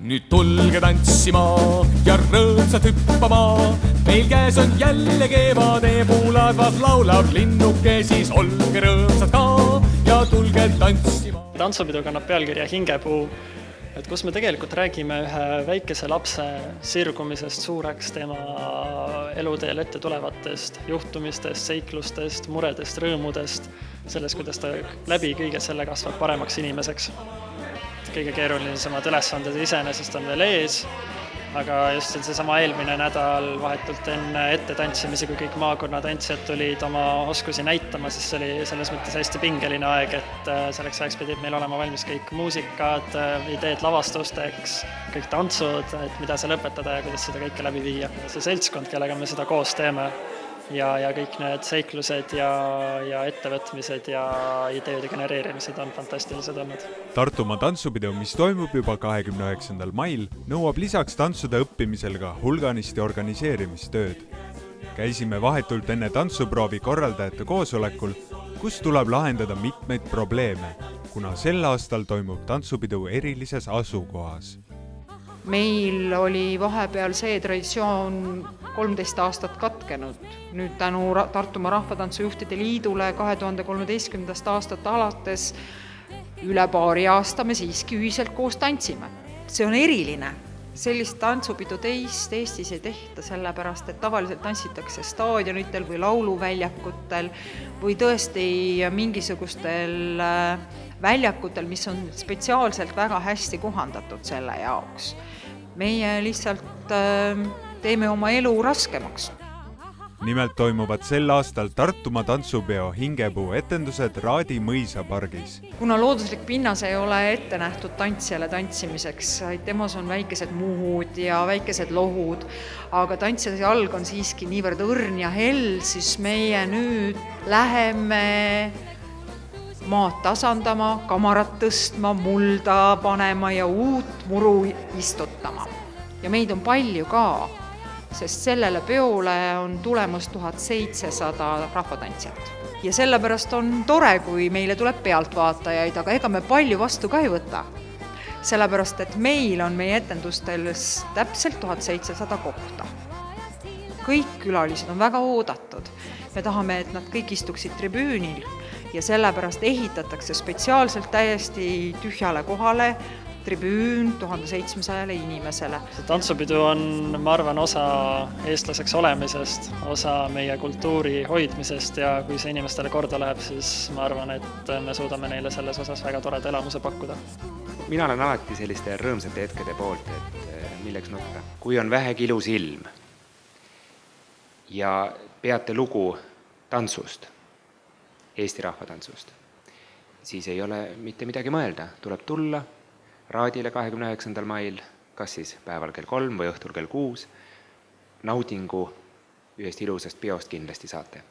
Nüüd tulge tantsima ja rõõmsalt hüppama. Meil käes on jälle kevade puuladvas laulab linnuke, siis olge rõõmsad ka ja tulge tantsima. Tantsupidu kannab pealkirja Hingepuu, kus me tegelikult räägime ühe väikese lapse sirgumisest suureks, tema eluteel ette tulevatest juhtumistest, seiklustest, muredest, rõõmudest, sellest, kuidas ta läbi kõige selle kasvab paremaks inimeseks. Kõige keerulisemad ülesanded iseenesest on veel ees, aga just seesama eelmine nädal vahetult enne ettetantsimisi, kui kõik maakonnatantsijad tulid oma oskusi näitama, siis see oli selles mõttes hästi pingeline aeg, et selleks ajaks pidid meil olema valmis kõik muusikad, ideed lavastusteks, kõik tantsud, et mida seal õpetada ja kuidas seda kõike läbi viia. See seltskond, kellega me seda koos teeme ja kõik need seiklused ja ettevõtmised ja ideede genereerimised on fantastilised olnud. Tartumaa tantsupidu, mis toimub juba 29. mail, nõuab lisaks tantsude õppimisel ka hulganisti organiseerimistööd. Käisime vahetult enne tantsuproovi korraldajate koosolekul, kus tuleb lahendada mitmeid probleeme, kuna sel aastal toimub tantsupidu erilises asukohas. Meil oli vahepeal see traditsioon 13 aastat katkenud. Nüüd tänu Tartumaa Rahvatantsujuhtide Liidule 2013. aastat alates üle paari aasta me siiski ühiselt koos tantsime. See on eriline. Sellist tantsupidu Eestis ei tehta, sellepärast, et tavaliselt tantsitakse staadionitel või lauluväljakutel või tõesti mingisugustel väljakutel, mis on spetsiaalselt väga hästi kohandatud selle jaoks. Meie lihtsalt teeme oma elu raskemaks. Nimelt toimuvad sel aastal Tartumaa tantsupeo Hingepuu etendused Raadi mõisapargis. Kuna looduslik pinnas ei ole ette nähtud tantsijale tantsimiseks, temas on väikesed muhud ja väikesed lohud, aga tantsijate jalg on siiski niivõrd õrn ja hell, siis meie nüüd läheme maad tasandama, kamarat tõstma, mulda panema ja uut muru istutama. Ja meid on palju ka, sest sellele peole on tulemas 1700 rahvatantsijat. Ja sellepärast on tore, kui meile tuleb pealtvaatajaid, aga ega me palju vastu ka ei võta. Sellepärast, et meil on meie etendustel täpselt 1700 kohta. Kõik külalised on väga oodatud. Me tahame, et nad kõik istuksid tribüünil ja sellepärast ehitatakse spetsiaalselt täiesti tühjale kohale tribüün 1700 inimesele. Tantsupidu on, ma arvan, osa eestlaseks olemisest, osa meie kultuuri hoidmisest ja kui see inimestele korda läheb, siis ma arvan, et me suudame neile selles osas väga toreda elamuse pakkuda. Mina olen alati selliste rõõmsate hetkede poolt, et milleks nutta. Kui on vähegi ilus ilm ja peate lugu tantsust, Eesti rahvatantsust, siis ei ole mitte midagi mõelda. Tuleb tulla Raadile 29. mail, kas siis päeval kell 3 või õhtul kell 6, naudingu ühest ilusast peost kindlasti saate.